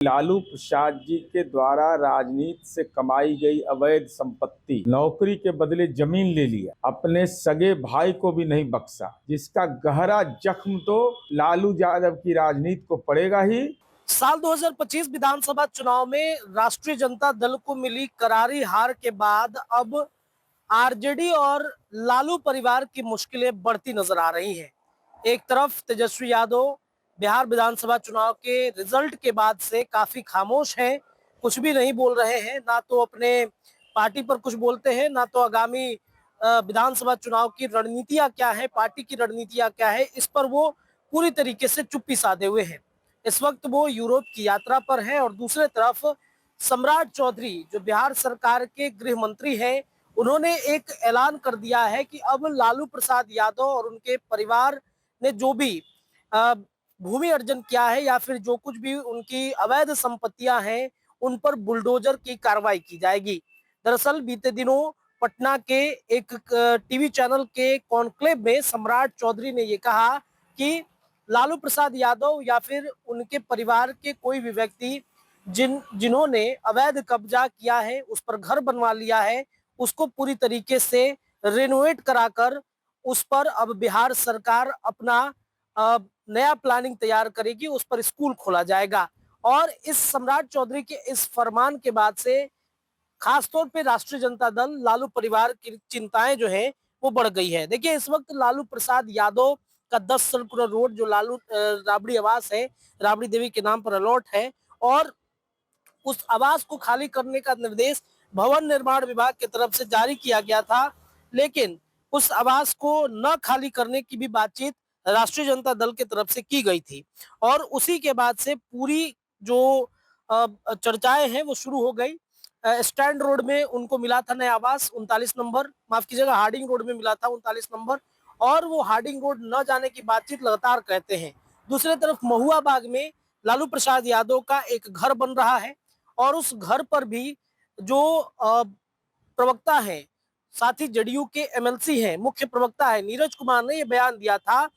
लालू प्रसाद जी के द्वारा राजनीति से कमाई गई अवैध संपत्ति, नौकरी के बदले जमीन ले लिया, अपने सगे भाई को भी नहीं बख्शा, जिसका गहरा जख्म तो लालू यादव की राजनीति को पड़ेगा ही। साल 2025 विधानसभा चुनाव में राष्ट्रीय जनता दल को मिली करारी हार के बाद अब आरजेडी और लालू परिवार की मुश्किलें बढ़ती नजर आ रही हैं। एक तरफ तेजस्वी यादव बिहार विधानसभा चुनाव के रिजल्ट के बाद से काफी खामोश हैं, कुछ भी नहीं बोल रहे हैं, ना तो अपने पार्टी पर कुछ बोलते हैं, ना तो आगामी विधानसभा चुनाव की रणनीतियां क्या है, पार्टी की रणनीतियां क्या है, इस पर वो पूरी तरीके से चुप्पी साधे हुए हैं। इस वक्त वो यूरोप की यात्रा पर है और दूसरे तरफ सम्राट चौधरी जो बिहार सरकार के गृह मंत्री हैं, उन्होंने एक ऐलान कर दिया है कि अब लालू प्रसाद यादव और उनके परिवार ने जो भी भूमि अर्जन किया है या फिर जो कुछ भी उनकी अवैध संपत्तियां हैं, उन पर बुलडोजर की कार्रवाई की जाएगी। दरअसल बीते दिनों पटना के एक टीवी चैनल के कॉन्क्लेव में सम्राट चौधरी ने ये कहा कि लालू प्रसाद यादव या फिर उनके परिवार के कोई भी व्यक्ति जिन्होंने अवैध कब्जा किया है, उस पर घर बनवा लिया है, उसको पूरी तरीके से रेनोवेट कराकर उस पर अब बिहार सरकार अपना नया प्लानिंग तैयार करेगी, उस पर स्कूल खोला जाएगा। और इस सम्राट चौधरी के इस फरमान के बाद से खासतौर पे राष्ट्रीय जनता दल लालू परिवार की चिंताएं जो है वो बढ़ गई है। देखिए, इस वक्त लालू प्रसाद यादव का 10 सर्कुलर रोड जो लालू राबड़ी आवास है, राबड़ी देवी के नाम पर अलॉट है और उस आवास को खाली करने का निर्देश भवन निर्माण विभाग की तरफ से जारी किया गया था, लेकिन उस आवास को न खाली करने की भी बातचीत राष्ट्रीय जनता दल की तरफ से की गई थी और उसी के बाद से पूरी जो चर्चाएं हैं वो शुरू हो गई। स्टैंड रोड में उनको मिला था नया आवास 39 नंबर, माफ कीजिएगा हार्डिंग रोड में मिला था 39 नंबर, और वो हार्डिंग रोड न जाने की बातचीत लगातार कहते हैं। दूसरी तरफ महुआ बाग में लालू प्रसाद यादव का एक घर बन रहा है और उस घर पर भी जो प्रवक्ता है, साथ ही जेडीयू के एमएलसी हैं, मुख्य प्रवक्ता है नीरज कुमार ने यह बयान दिया था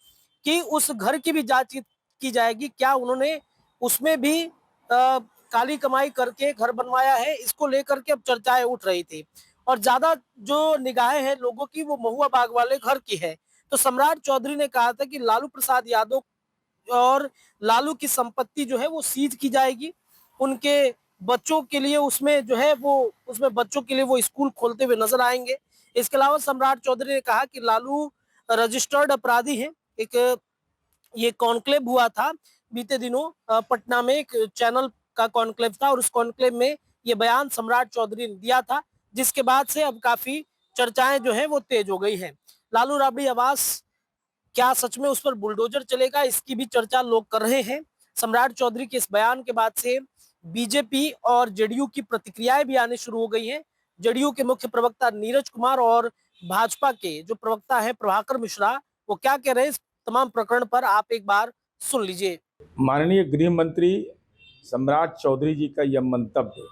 कि उस घर की भी जांच की जाएगी, क्या उन्होंने उसमें भी काली कमाई करके घर बनवाया है। इसको लेकर के अब चर्चाएं उठ रही थी और ज्यादा जो निगाहें हैं लोगों की वो महुआ बाग वाले घर की है। तो सम्राट चौधरी ने कहा था कि लालू प्रसाद यादव और लालू की संपत्ति जो है वो सीज की जाएगी, उनके बच्चों के लिए उसमें जो है वो उसमें बच्चों के लिए वो स्कूल खोलते हुए नजर आएंगे। इसके अलावा सम्राट चौधरी ने कहा कि लालू रजिस्टर्ड अपराधी हैं। एक ये कॉन्क्लेव हुआ था बीते दिनों पटना में, एक चैनल का कॉन्क्लेव था और उस कॉन्क्लेव में ये बयान सम्राट चौधरी ने दिया था, जिसके बाद से अब काफी चर्चाएं जो है वो तेज हो गई हैं। लालू राबड़ी आवास क्या सच में उस पर बुलडोजर चलेगा, इसकी भी चर्चा लोग कर रहे हैं। सम्राट चौधरी के इस बयान के बाद से बीजेपी और जेडीयू की प्रतिक्रियाएं भी आनी शुरू हो गई हैं। जेडीयू के मुख्य प्रवक्ता नीरज कुमार और भाजपा के जो प्रवक्ता है प्रभाकर मिश्रा, वो क्या कह रहे हैं इस तमाम प्रकरण पर आप एक बार सुन लीजिए। माननीय गृह मंत्री सम्राट चौधरी जी का यह मंतव्य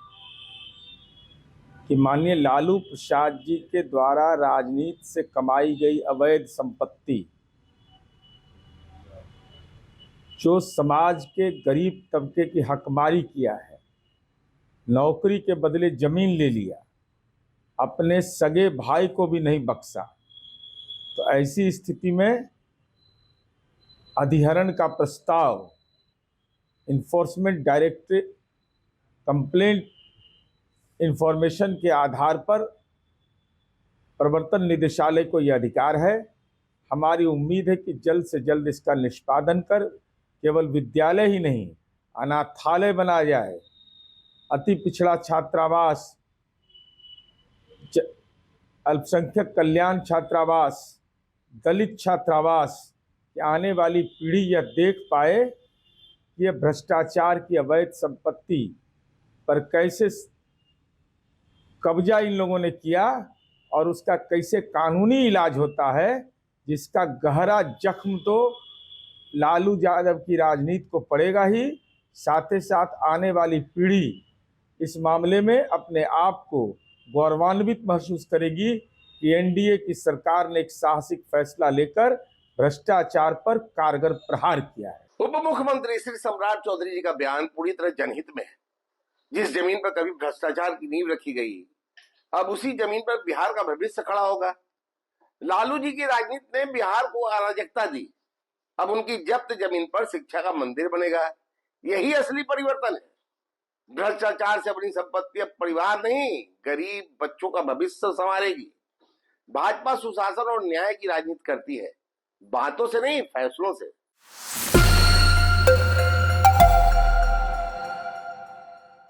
कि माननीय लालू प्रसाद जी के द्वारा राजनीति से कमाई गई अवैध संपत्ति, जो समाज के गरीब तबके की हकमारी किया है, नौकरी के बदले जमीन ले लिया, अपने सगे भाई को भी नहीं बख्शा, तो ऐसी स्थिति में अधिहरण का प्रस्ताव इन्फोर्समेंट डायरेक्टरेट कंप्लेंट इंफॉर्मेशन के आधार पर प्रवर्तन निदेशालय को यह अधिकार है। हमारी उम्मीद है कि जल्द से जल्द इसका निष्पादन कर केवल विद्यालय ही नहीं, अनाथालय बनाया जाए, अति पिछड़ा छात्रावास, अल्पसंख्यक कल्याण छात्रावास, दलित छात्रावास कि आने वाली पीढ़ी यह देख पाए कि यह भ्रष्टाचार की अवैध संपत्ति पर कैसे कब्जा इन लोगों ने किया और उसका कैसे कानूनी इलाज होता है, जिसका गहरा जख्म तो लालू यादव की राजनीति को पड़ेगा ही। साथ ही साथ आने वाली पीढ़ी इस मामले में अपने आप को गौरवान्वित महसूस करेगी कि एनडीए की सरकार ने एक साहसिक फैसला लेकर भ्रष्टाचार पर कारगर प्रहार किया है। उप मुख्यमंत्री श्री सम्राट चौधरी जी का बयान पूरी तरह जनहित में है। जिस जमीन पर कभी भ्रष्टाचार की नींव रखी गई, अब उसी जमीन पर बिहार का भविष्य खड़ा होगा। लालू जी की राजनीति ने बिहार को अराजकता दी, अब उनकी जब्त जमीन पर शिक्षा का मंदिर बनेगा। यही असली परिवर्तन है। भ्रष्टाचार से अपनी संपत्ति अब परिवार नहीं, गरीब बच्चों का भविष्य संवारेगी। भाजपा सुशासन और न्याय की राजनीति करती है, बातों से नहीं, फैसलों से।